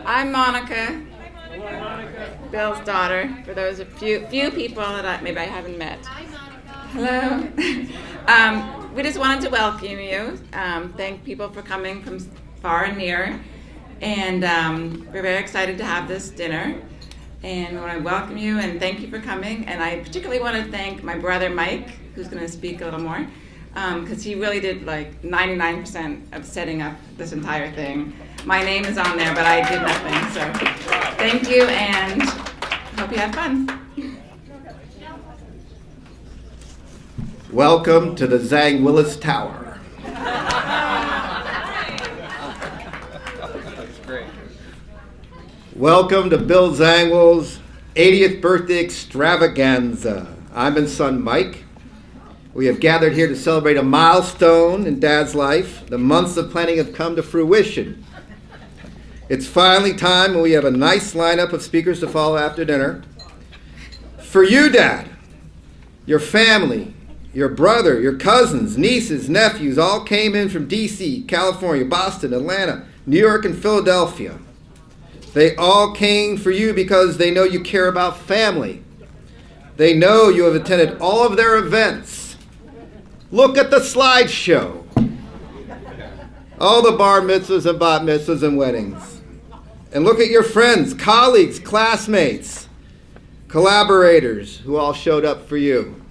I'm Monica. Bill's daughter, for those few people that maybe I haven't met. Hello. We just wanted to welcome you. Thank people for coming from far and near. And we're very excited to have this dinner. And I want to welcome you and thank you for coming. And I particularly want to thank my brother Mike, who's going to speak a little more, because he really did like 99% of setting up this entire thing. My name is on there, but I did nothing. So thank you and hope you have fun. Welcome to the Willis Tower. That's great. Welcome to Bill Zangwill's 80th birthday extravaganza. I'm his son Mike. We have gathered here to celebrate a milestone in Dad's life. The months of planning have come to fruition. It's finally time, and we have a nice lineup of speakers to follow after dinner. For you, Dad, your family, your brother, your cousins, nieces, nephews all came in from D.C., California, Boston, Atlanta, New York, and Philadelphia. They all came for you because they know you care about family. They know you have attended all of their events. Look at the slideshow. All the bar mitzvahs and bat mitzvahs and weddings. And look at your friends, colleagues, classmates, collaborators who all showed up for you.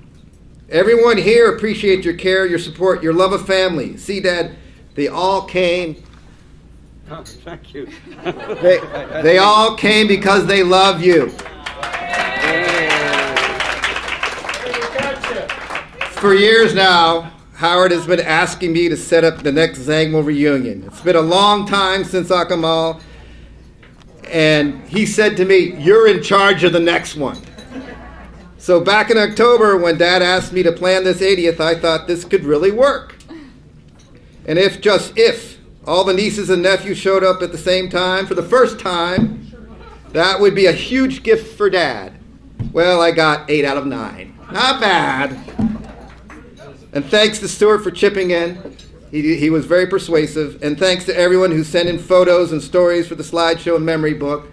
Everyone here appreciates your care, your support, your love of family. See, Dad, they all came. Oh, thank you. They all came because they love you. For years now, Howard has been asking me to set up the next Zangwill reunion. It's been a long time since Akamal, and he said to me, "You're in charge of the next one." So back in October, when Dad asked me to plan this 80th, I thought this could really work. And if all the nieces and nephews showed up at the same time for the first time, that would be a huge gift for Dad. Well, I got 8 out of 9. Not bad. And thanks to Stuart for chipping in. He was very persuasive. And thanks to everyone who sent in photos and stories for the slideshow and memory book.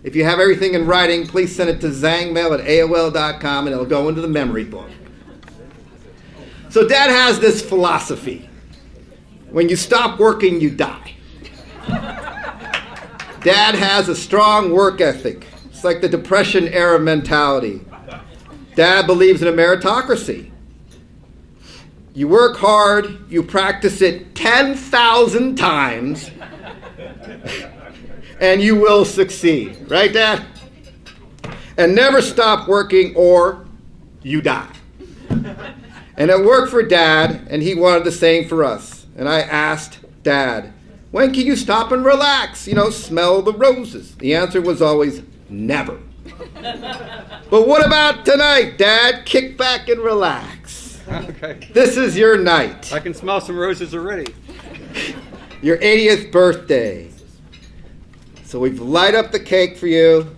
If you have everything in writing, please send it to zangmail@aol.com and it'll go into the memory book. So Dad has this philosophy. When you stop working, you die. Dad has a strong work ethic. It's like the Depression era mentality. Dad believes in a meritocracy. You work hard, you practice it 10,000 times, and you will succeed. Right, Dad? And never stop working or you die. And it worked for Dad, and he wanted the same for us. And I asked Dad, when can you stop and relax? Smell the roses. The answer was always never. But what about tonight, Dad? Kick back and relax. Okay. This is your night. I can smell some roses already. Your 80th birthday. So we've light up the cake for you.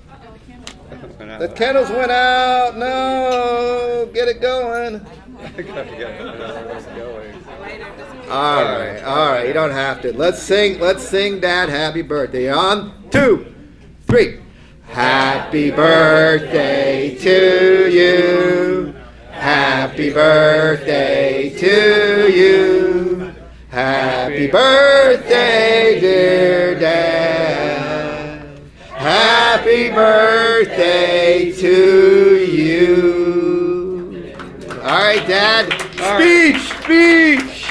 The candles went out. No, get it going. All right. You don't have to. Let's sing, Dad, happy birthday. On 2, 3. Happy birthday to you. Happy birthday to you. Happy birthday, dear Dad. Happy birthday to you. All right, Dad. Speech.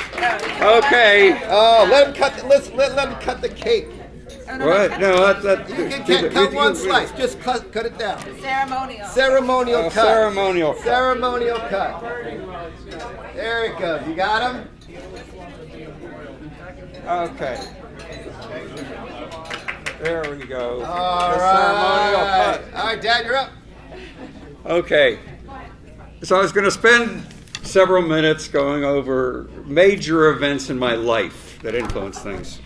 Okay. Oh, let him cut the cake. What? No, You can cut one slice. Just cut it down. Ceremonial cut. Ceremonial cut. There it goes. You got him? Okay. There we go. All Ceremonial right. cut. All right, Dad, you're up. Okay. So I was going to spend several minutes going over major events in my life that influenced things.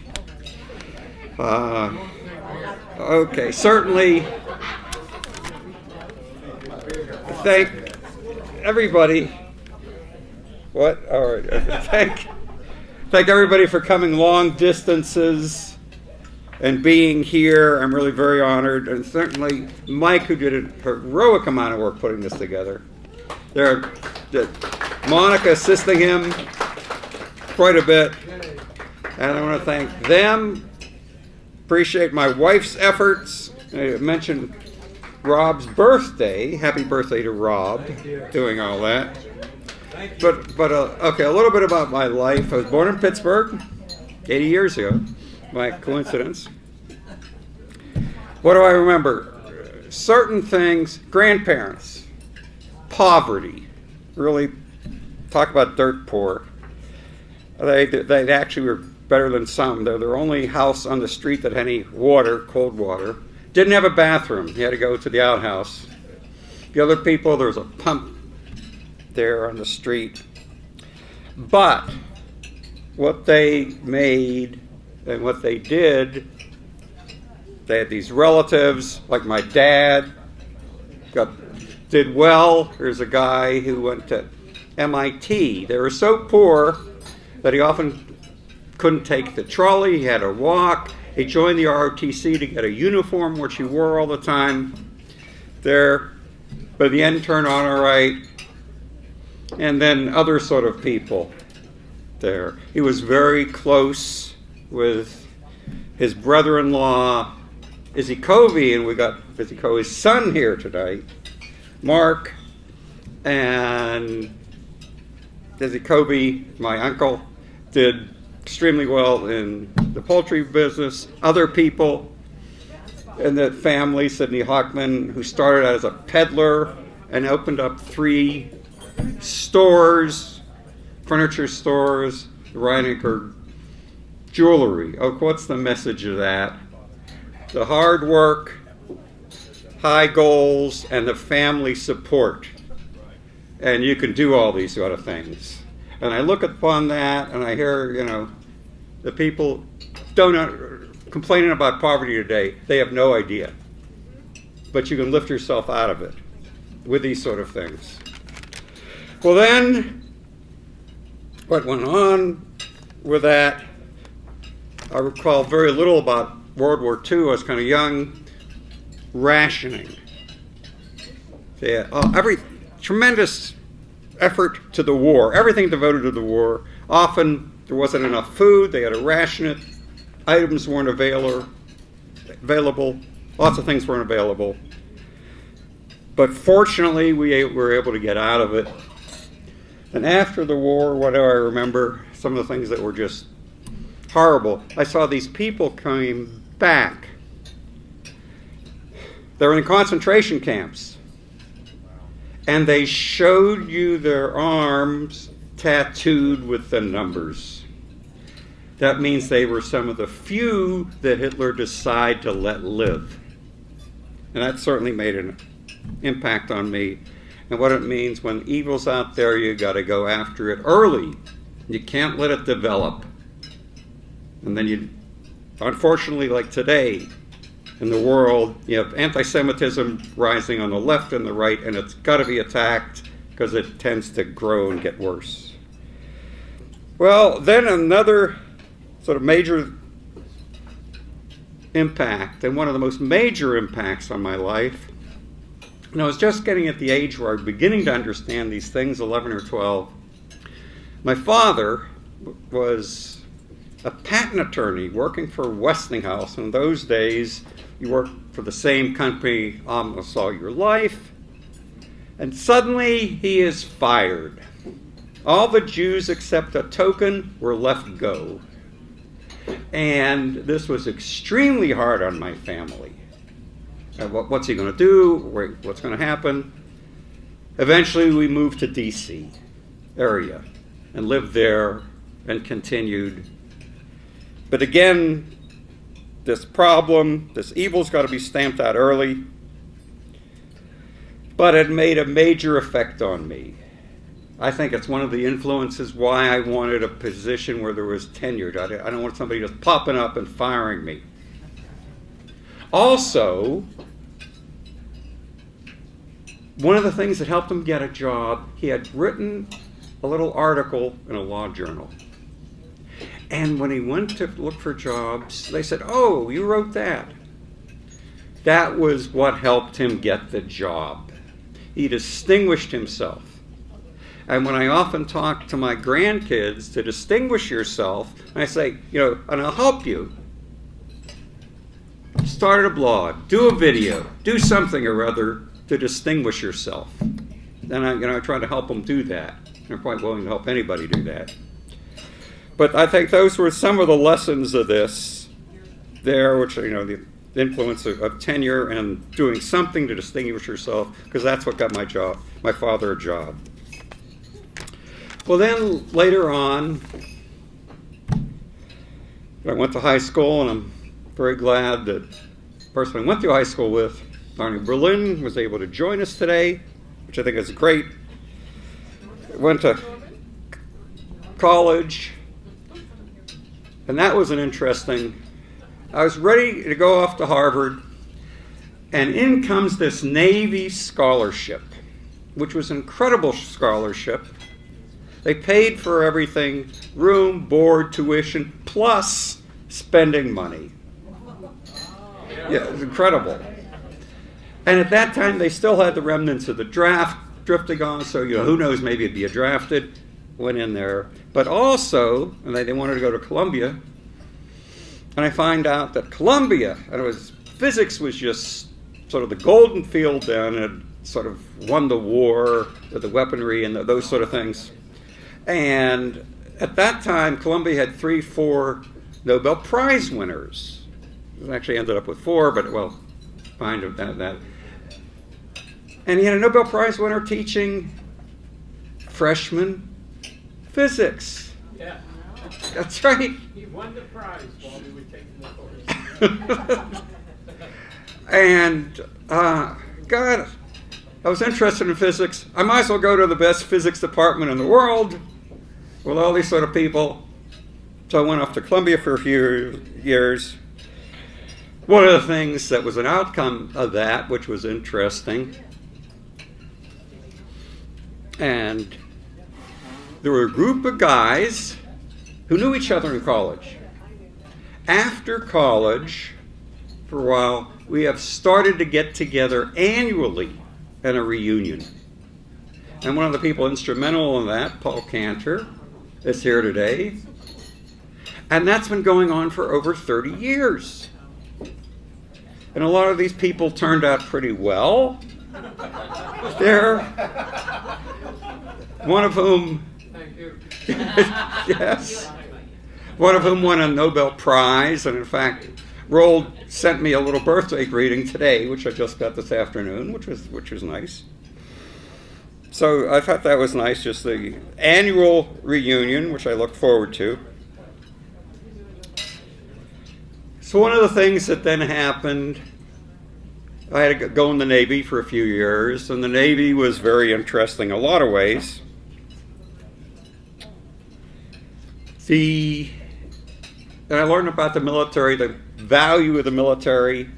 Okay, certainly thank everybody. What? All right. Thank everybody for coming long distances and being here. I'm really very honored, and certainly Mike, who did a heroic amount of work putting this together. Monica assisting him quite a bit, and I want to thank them. Appreciate my wife's efforts. I mentioned Rob's birthday. Happy birthday to Rob, doing all that. But okay, a little bit about my life. I was born in Pittsburgh 80 years ago, by coincidence. What do I remember? Certain things, grandparents, poverty, really talk about dirt poor. They actually were better than some. They're their only house on the street that had any water, cold water. Didn't have a bathroom. You had to go to the outhouse. The other people, there was a pump there on the street. But what they made and what they did, they had these relatives, like my dad, did well. There's a guy who went to MIT. They were so poor that he often couldn't take the trolley. He had to walk. He joined the ROTC to get a uniform, which he wore all the time there. But in the end, turned on all right. And then other sort of people there. He was very close with his brother-in-law, Izzy Covey, and we got Izzy Covey's son here tonight, Mark, and Izzy Covey, my uncle, did extremely well in the poultry business. Other people in the family, Sidney Hockman, who started out as a peddler and opened up 3 stores, furniture stores, Reinecker jewelry. Oh, what's the message of that? The hard work, high goals, and the family support. And you can do all these sort of things. And I look upon that and I hear, the people complaining about poverty today, they have no idea. But you can lift yourself out of it with these sort of things. Well then, what went on with that, I recall very little about World War II. I was kind of young. Rationing. Yeah, every tremendous effort to the war, everything devoted to the war. Often there wasn't enough food, they had to ration it. Items weren't available. Lots of things weren't available. But fortunately, we were able to get out of it. And after the war, what do I remember? Some of the things that were just horrible. I saw these people coming back. They were in concentration camps. And they showed you their arms tattooed with the numbers. That means they were some of the few that Hitler decided to let live. And that certainly made an impact on me. And what it means, when evil's out there, you got to go after it early. You can't let it develop. And then unfortunately, like today, in the world, you have anti-Semitism rising on the left and the right, and it's got to be attacked because it tends to grow and get worse. Well, then another sort of major impact, and one of the most major impacts on my life, and I was just getting at the age where I was beginning to understand these things, 11 or 12. My father was a patent attorney working for Westinghouse. In those days, you worked for the same company almost all your life. And suddenly, he is fired. All the Jews except a token were left go. And this was extremely hard on my family. What's he going to do? What's going to happen? Eventually, we moved to D.C. area and lived there and continued. But again, this problem, this evil's got to be stamped out early. But it made a major effect on me. I think it's one of the influences why I wanted a position where there was tenure. I don't want somebody just popping up and firing me. Also, one of the things that helped him get a job, he had written a little article in a law journal. And when he went to look for jobs, they said, "Oh, you wrote that." That was what helped him get the job. He distinguished himself. And when I often talk to my grandkids to distinguish yourself, I say, and I'll help you. Start a blog, do a video, do something or other to distinguish yourself. And I try to help them do that. I'm quite willing to help anybody do that. But I think those were some of the lessons of this there, which, the influence of tenure and doing something to distinguish yourself, because that's what got my father a job. Well, then later on, I went to high school, and I'm very glad that the person I went to high school with, Arnie Berlin, was able to join us today, which I think is great. Went to college, and that was an interesting. I was ready to go off to Harvard, and in comes this Navy scholarship, which was an incredible scholarship. They paid for everything, room, board, tuition, plus spending money. Yeah, it was incredible. And at that time, they still had the remnants of the draft drifting on, so who knows, maybe it'd be a drafted. Went in there. But also, and they wanted to go to Columbia, and I find out that Columbia, physics was just sort of the golden field then, and it sort of won the war with the weaponry and those sort of things. And at that time, Columbia had 3-4 Nobel Prize winners. It actually ended up with 4, but behind that. And he had a Nobel Prize winner teaching freshman physics. Yeah. That's right. He won the prize while we were taking the course. And, God, I was interested in physics. I might as well go to the best physics department in the world with all these sort of people. So I went off to Columbia for a few years. One of the things that was an outcome of that, which was interesting, and there were a group of guys who knew each other in college. After college, for a while, we have started to get together annually in a reunion. And one of the people instrumental in that, Paul Cantor, is here today. And that's been going on for over 30 years. And a lot of these people turned out pretty well. There. One of whom, Thank you. yes, one of whom won a Nobel Prize, and in fact, Roald sent me a little birthday greeting today, which I just got this afternoon, which was nice. So I thought that was nice, just the annual reunion, which I look forward to. So one of the things that then happened, I had to go in the Navy for a few years, and the Navy was very interesting in a lot of ways. And I learned about the military, the value of the military,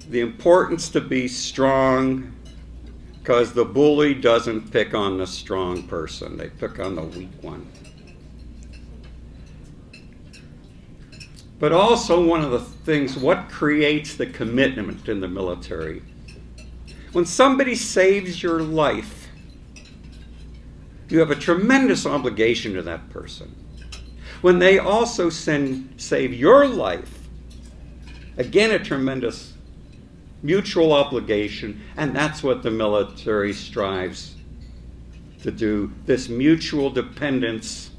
the importance to be strong, because the bully doesn't pick on the strong person, they pick on the weak one. But also one of the things, what creates the commitment in the military? When somebody saves your life, you have a tremendous obligation to that person. When they also save your life, again a tremendous mutual obligation, and that's what the military strives to do, this mutual dependence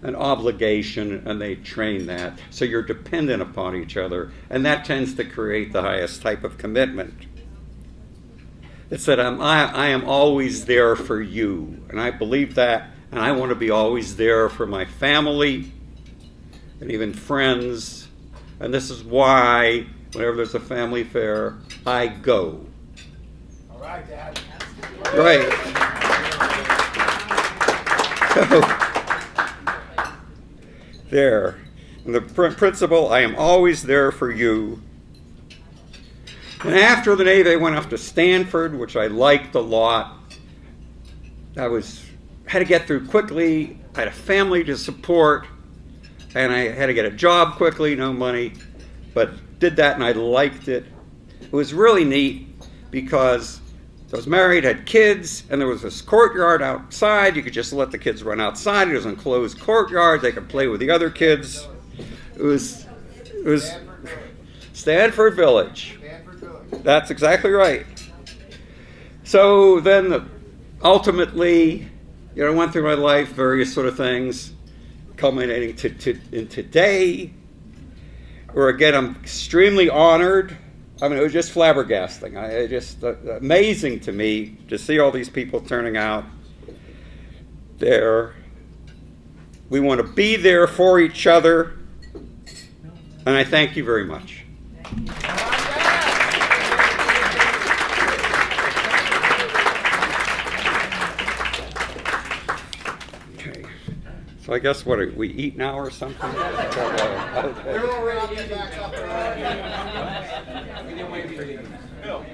and obligation, and they train that. So you're dependent upon each other, and that tends to create the highest type of commitment. It said, I am always there for you, and I believe that, and I want to be always there for my family and even friends, and this is why whenever there's a family fair, I go. All right, Dad. Right. So, there. And the principle, I am always there for you. And after the Navy, I went off to Stanford, which I liked a lot. I had to get through quickly. I had a family to support. and I had to get a job quickly, no money, but did that and I liked it. It was really neat because I was married, had kids, and there was this courtyard outside. You could just let the kids run outside. It was an enclosed courtyard. They could play with the other kids. It was Stanford Village. That's exactly right. So then ultimately, I went through my life, various sort of things, culminating in today, where again, I'm extremely honored. I mean, it was just flabbergasting. Just amazing to me to see all these people turning out there. We want to be there for each other, and I thank you very much. Okay, so I guess what we eat now or something? Okay. We didn't wait for you. Bill.